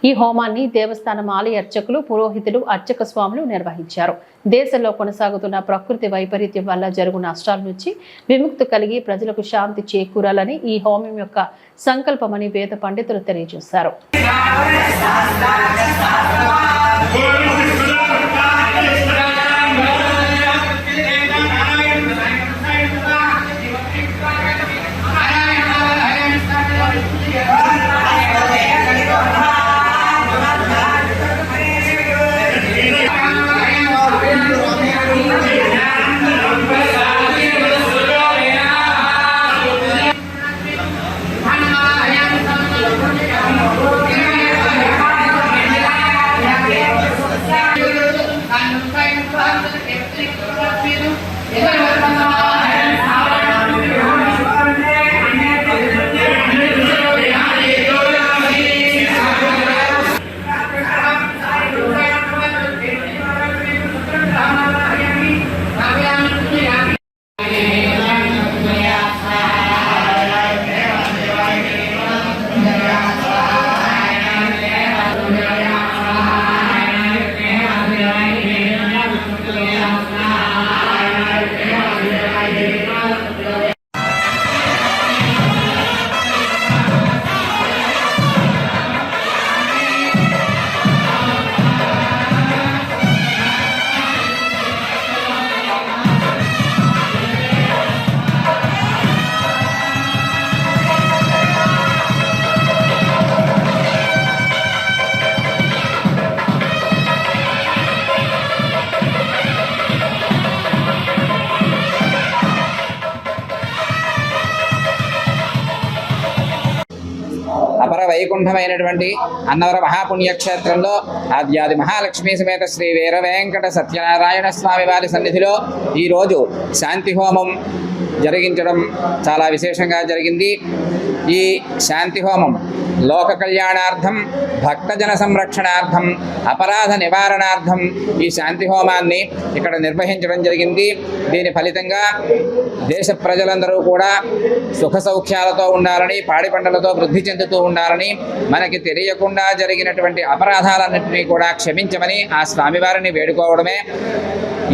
ఈ హోమాన్ని దేవస్థానం ఆలయ అర్చకులు, పురోహితులు, అర్చక స్వాములు నిర్వహించారు. దేశంలో కొనసాగుతున్న ప్రకృతి వైపరీత్యం వల్ల జరుగు నష్టాల నుంచి విముక్తి కలిగి ప్రజలకు శాంతి చేకూరాలని ఈ హోమం యొక్క సంకల్పమని వేద పండితులు తెలియజేశారు. అపర వైకుంఠమైనటువంటి అన్నవర మహాపుణ్యక్షేత్రంలో ఆద్యాది మహాలక్ష్మీ సమేత శ్రీ వీర వెంకట సత్యనారాయణ స్వామి వారి సన్నిధిలో ఈరోజు శాంతి హోమం జరిగించడం చాలా విశేషంగా జరిగింది. ఈ శాంతి హోమం లోక కళ్యాణార్థం, భక్తజన సంరక్షణార్థం, అపరాధ నివారణార్థం ఈ శాంతి హోమాన్ని ఇక్కడ నిర్వహించడం జరిగింది. దీని ఫలితంగా దేశ ప్రజలందరూ కూడా సుఖ సౌఖ్యాలతో ఉండాలని, పాడి పంటలతో వృద్ధి చెందుతూ ఉండాలని, మనకి తెలియకుండా జరిగినటువంటి అపరాధాలన్నింటినీ కూడా క్షమించమని ఆ స్వామివారిని వేడుకోవడమే.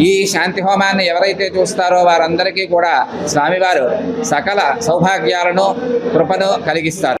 ఈ శాంతి హోమాన్ని ఎవరైతే చూస్తారో వారందరికీ కూడా స్వామివారు సకల సౌభాగ్యాలను, కృపను కలిగిస్తారు.